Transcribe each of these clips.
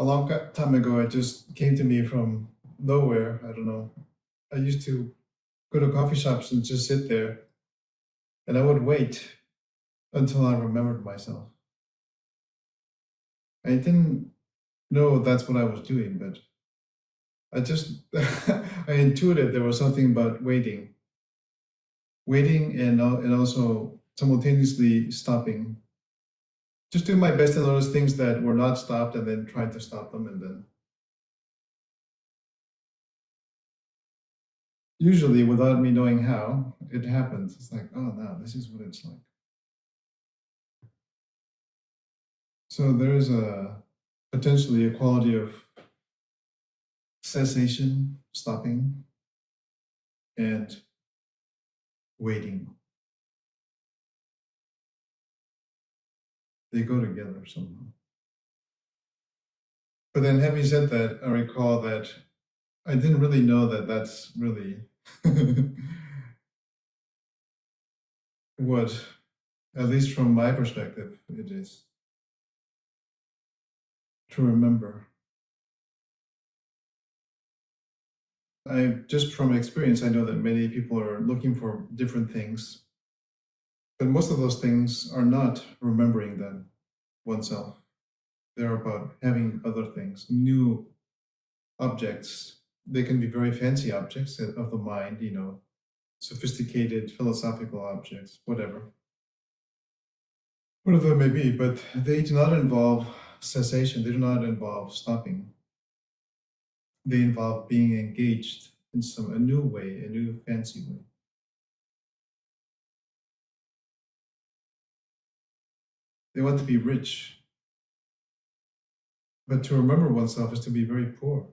A long time ago, it just came to me from nowhere. I don't know. I used to go to coffee shops and just sit there, and I would wait until I remembered myself. I didn't know that's what I was doing, but I just I intuited there was something about waiting, and also simultaneously stopping. Just doing my best to notice things that were not stopped, and then trying to stop them, and then usually without me knowing how it happens. It's like, oh, now this is what it's like. So there's a potentially a quality of cessation, stopping, and waiting. They go together somehow. But then, having said that, I recall that I didn't really know that that's really what, at least from my perspective, it is to remember. I just from experience, I know that many people are looking for different things, but most of those things are not remembering them oneself. They're about having other things, new objects. They can be very fancy objects of the mind, sophisticated philosophical objects, whatever it may be, but they do not involve cessation. They do not involve stopping. They involve being engaged in a new way, a new fancy way. They want to be rich, but to remember oneself is to be very poor.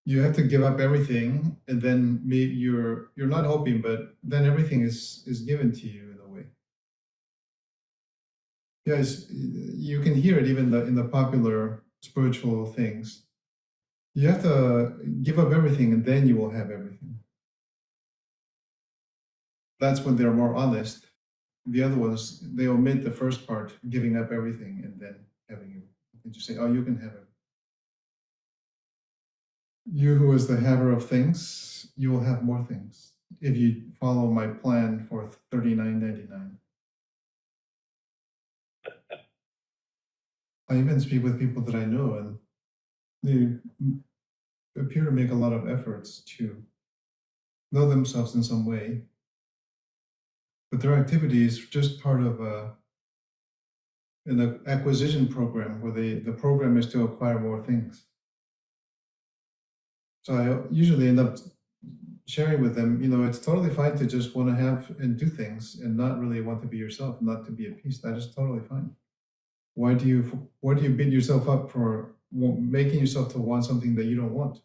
You have to give up everything, and then maybe you're not hoping, but then everything is given to you in a way. Yes, you can hear it even in the popular spiritual things. You have to give up everything, and then you will have everything. That's when they're more honest. The other ones, they omit the first part, giving up everything, and then having it. And just say, "Oh, you can have it." You who is the haver of things, you will have more things if you follow my plan for $39.99. I even speak with people that I know, and they appear to make a lot of efforts to know themselves in some way, but their activity is just part of an acquisition program where the program is to acquire more things. So I usually end up sharing with them, it's totally fine to just want to have and do things and not really want to be yourself, not to be at peace. That is totally fine. Why do you beat yourself up for making yourself to want something that you don't want?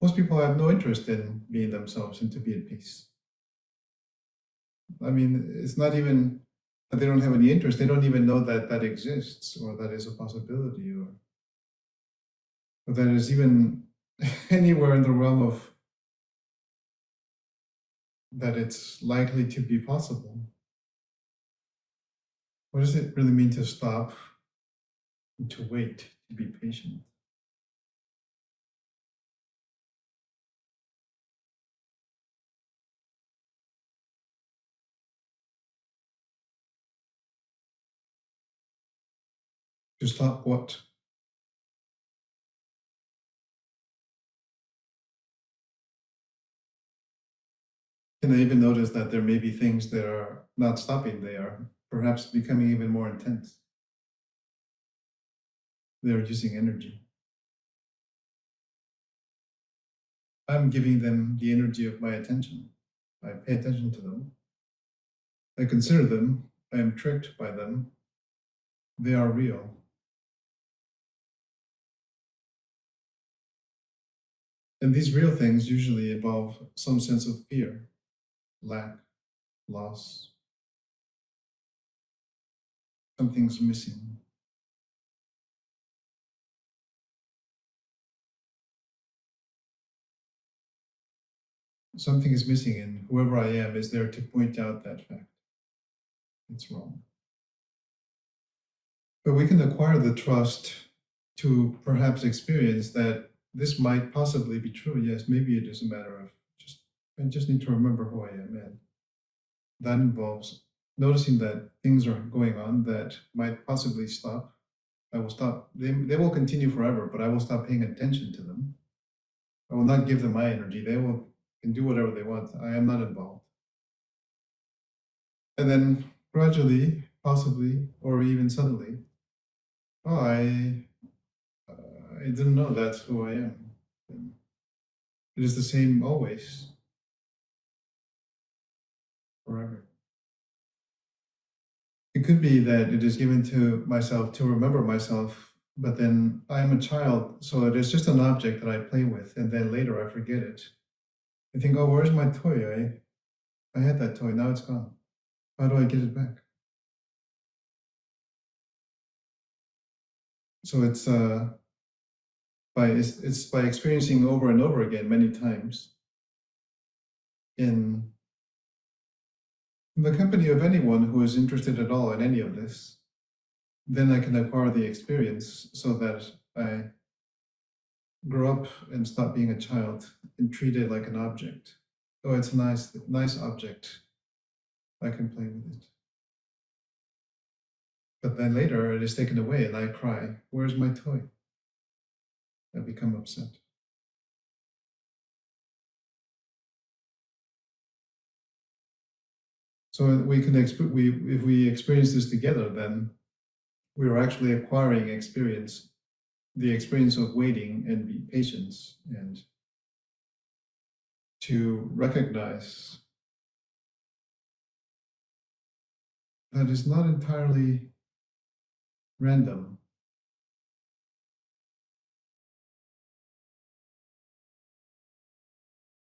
Most people have no interest in being themselves and to be at peace. I mean, it's not even that they don't have any interest. They don't even know that that exists or that is a possibility or that is even anywhere in the realm of that it's likely to be possible. What does it really mean to stop and to wait, to be patient? To stop what? Can I even notice that there may be things that are not stopping? They are perhaps becoming even more intense. They're using energy. I'm giving them the energy of my attention. I pay attention to them. I consider them. I am tricked by them. They are real. And these real things usually involve some sense of fear, lack, loss. Something's missing. Something is missing, and whoever I am is there to point out that fact. It's wrong. But we can acquire the trust to perhaps experience that this might possibly be true. Yes, maybe it is a matter of I just need to remember who I am. And that involves noticing that things are going on that might possibly stop. I will stop. They will continue forever, but I will stop paying attention to them. I will not give them my energy. They will can do whatever they want. I am not involved. And then gradually, possibly, or even suddenly, oh, I didn't know that's who I am. It is the same always, forever. It could be that it is given to myself to remember myself, but then I'm a child, so it is just an object that I play with, and then later I forget it. I think, oh, where's my toy? I had that toy, now it's gone. How do I get it back? So it's by experiencing over and over again many times in the company of anyone who is interested at all in any of this, then I can acquire the experience so that I grow up and stop being a child and treat it like an object. Oh, it's a nice object. I can play with it. But then later it is taken away and I cry, where's my toy? I become upset. So we can if we experience this together, then we are actually acquiring experience, the experience of waiting and be patience and to recognize that it's not entirely random.